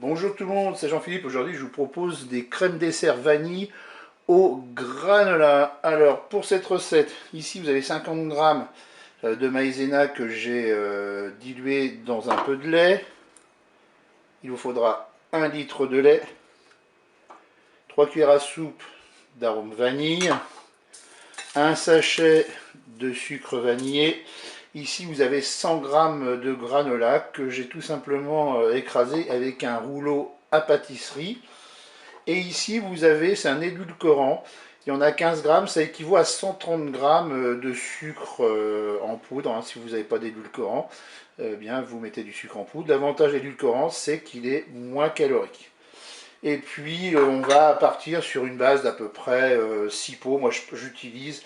Bonjour tout le monde, c'est Jean-Philippe. Aujourd'hui, je vous propose des crèmes dessert vanille au granola. Alors, pour cette recette, ici vous avez 50 grammes de maïzena que j'ai dilué dans un peu de lait. Il vous faudra 1 litre de lait, 3 cuillères à soupe d'arôme vanille, un sachet de sucre vanillé. Ici, vous avez 100 grammes de granola que j'ai tout simplement écrasé avec un rouleau à pâtisserie. Et ici, vous avez, c'est un édulcorant. Il y en a 15 grammes, ça équivaut à 130 grammes de sucre en poudre. Hein. Si vous n'avez pas d'édulcorant, bien vous mettez du sucre en poudre. L'avantage de l'édulcorant, c'est qu'il est moins calorique. Et puis, on va partir sur une base d'à peu près 6 pots. Moi, j'utilise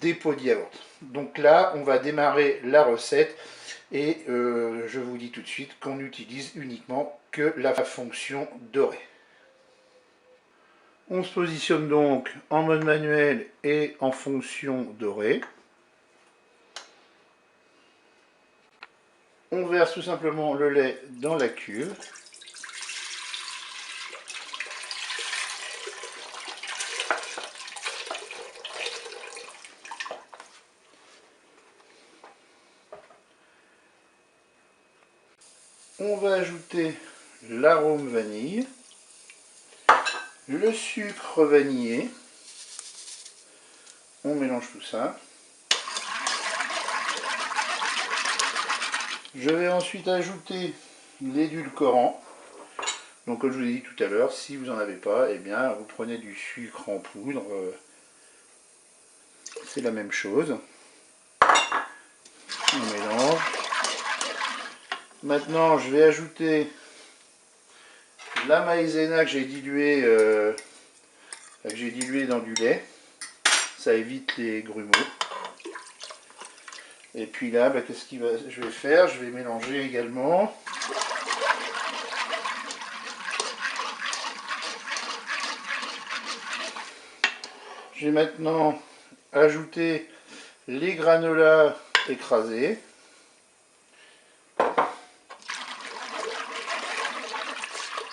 des pots de yaourt. Donc là, on va démarrer la recette. Et je vous dis tout de suite qu'on n'utilise uniquement que la fonction dorée. On se positionne donc en mode manuel et en fonction dorée. On verse tout simplement le lait dans la cuve. On va ajouter l'arôme vanille, le sucre vanillé. On mélange tout ça. Je vais ensuite ajouter l'édulcorant. Donc comme je vous ai dit tout à l'heure, si vous n'en avez pas, eh bien vous prenez du sucre en poudre. C'est la même chose. On mélange. Maintenant, je vais ajouter la maïzena que j'ai diluée dans du lait. Ça évite les grumeaux. Et puis là, qu'est-ce que je vais faire? Je vais mélanger également. Je vais maintenant ajouter les granolas écrasés.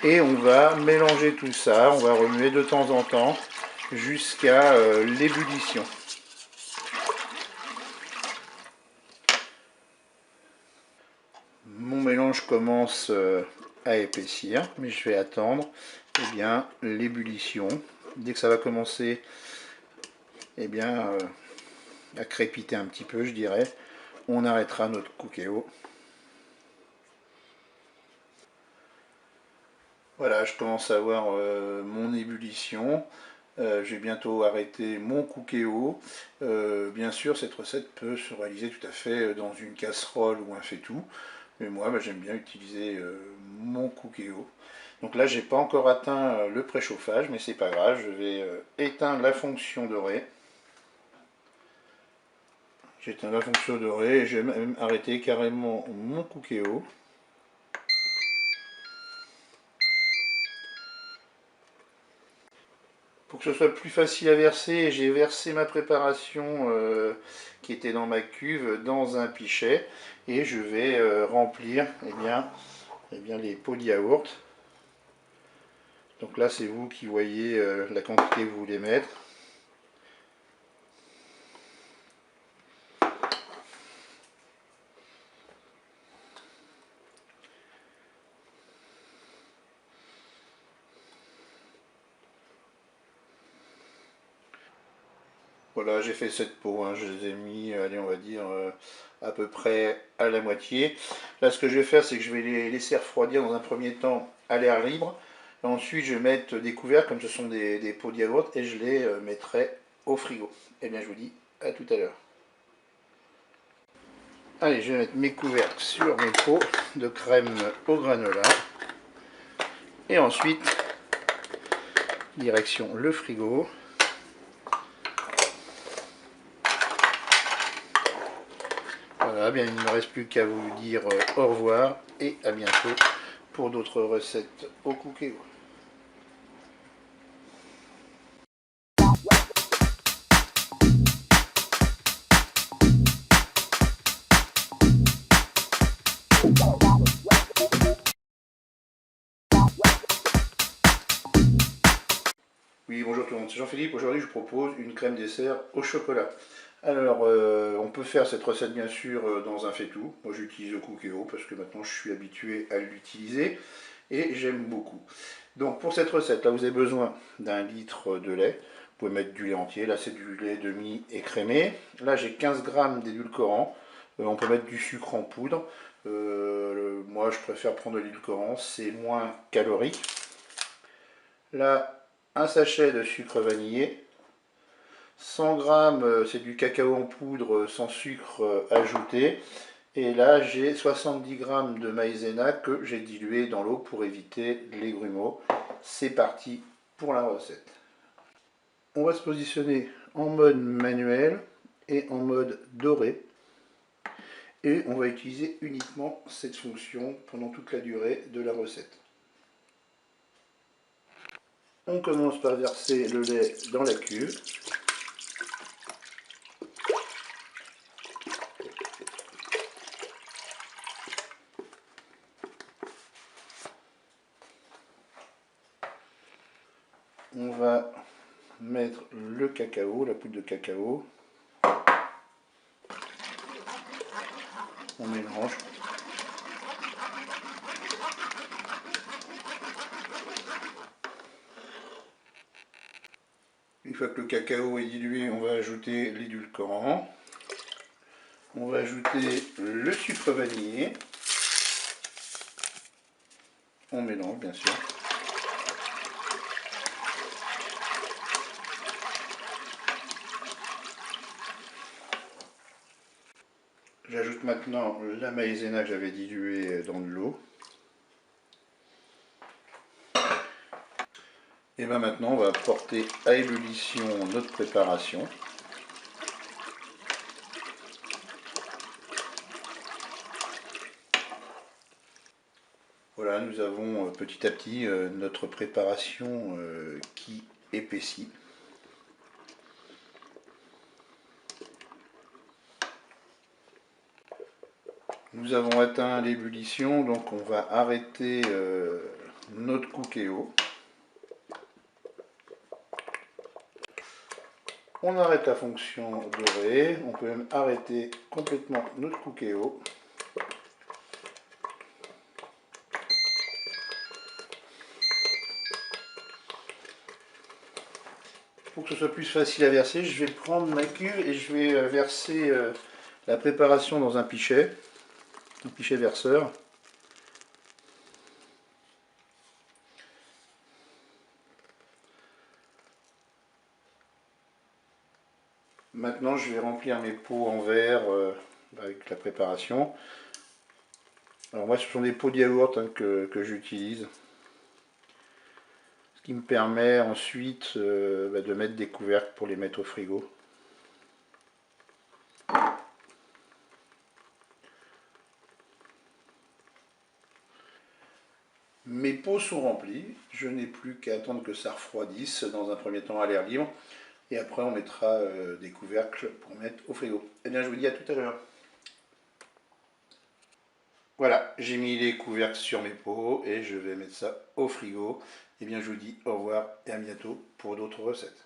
Et on va mélanger tout ça, on va remuer de temps en temps jusqu'à l'ébullition. Mon mélange commence à épaissir, mais je vais attendre l'ébullition. Dès que ça va commencer à crépiter un petit peu, je dirais, on arrêtera notre cookéo. Voilà, je commence à voir mon ébullition. Je vais bientôt arrêter mon cookéo. Bien sûr, cette recette peut se réaliser tout à fait dans une casserole ou un faitout. Mais moi, j'aime bien utiliser mon cookéo. Donc là, j'ai pas encore atteint le préchauffage, mais c'est pas grave. Je vais éteindre la fonction dorée. J'éteins la fonction dorée et je vais même arrêter carrément mon cookéo. Pour que ce soit plus facile à verser, j'ai versé ma préparation qui était dans ma cuve dans un pichet et je vais remplir les pots de yaourt. Donc là, c'est vous qui voyez la quantité que vous voulez mettre. Voilà, j'ai fait 7 pots, hein, je les ai mis, allez, on va dire, à peu près à la moitié. Là, ce que je vais faire, c'est que je vais les laisser refroidir dans un premier temps à l'air libre. Et ensuite, je vais mettre des couvercles, comme ce sont des pots de yaourt, et je les mettrai au frigo. Et bien, je vous dis à tout à l'heure. Allez, je vais mettre mes couvercles sur mes pots de crème au granola. Et ensuite, direction le frigo. Voilà, bien, il ne me reste plus qu'à vous dire au revoir et à bientôt pour d'autres recettes au cookéo. monde, c'est Jean-Philippe. Aujourd'hui je vous propose une crème dessert au chocolat. Alors on peut faire cette recette bien sûr dans un faitout. Moi j'utilise le Cookéo parce que maintenant je suis habitué à l'utiliser et j'aime beaucoup. Donc pour cette recette là vous avez besoin d'un litre de lait. Vous pouvez mettre du lait entier, là c'est du lait demi écrémé. Là j'ai 15 g d'édulcorant. On peut mettre du sucre en poudre. Moi je préfère prendre de l'édulcorant, c'est moins calorique. Là, un sachet de sucre vanillé. 100 g, c'est du cacao en poudre sans sucre ajouté. Et là, j'ai 70 g de maïzena que j'ai dilué dans l'eau pour éviter les grumeaux. C'est parti pour la recette. On va se positionner en mode manuel et en mode doré. Et on va utiliser uniquement cette fonction pendant toute la durée de la recette. On commence par verser le lait dans la cuve. On va mettre le cacao, la poudre de cacao. On mélange. Une fois que le cacao est dilué, on va ajouter l'édulcorant. On va ajouter le sucre vanillé. On mélange bien sûr. J'ajoute maintenant la maïzena que j'avais diluée dans de l'eau. Et bien maintenant on va porter à ébullition notre préparation. Voilà, nous avons petit à petit notre préparation qui épaissit. Nous avons atteint l'ébullition, donc on va arrêter notre Cookéo. On arrête la fonction dorée, on peut même arrêter complètement notre Cookéo. Pour que ce soit plus facile à verser, je vais prendre ma cuve et je vais verser la préparation dans un pichet verseur. Maintenant je vais remplir mes pots en verre avec la préparation. Alors moi ce sont des pots de yaourt que j'utilise. Ce qui me permet ensuite de mettre des couvercles pour les mettre au frigo. Mes pots sont remplis, je n'ai plus qu'à attendre que ça refroidisse dans un premier temps à l'air libre. Et après on mettra des couvercles pour mettre au frigo. Eh bien je vous dis à tout à l'heure. Voilà, j'ai mis les couvercles sur mes pots et je vais mettre ça au frigo. Eh bien je vous dis au revoir et à bientôt pour d'autres recettes.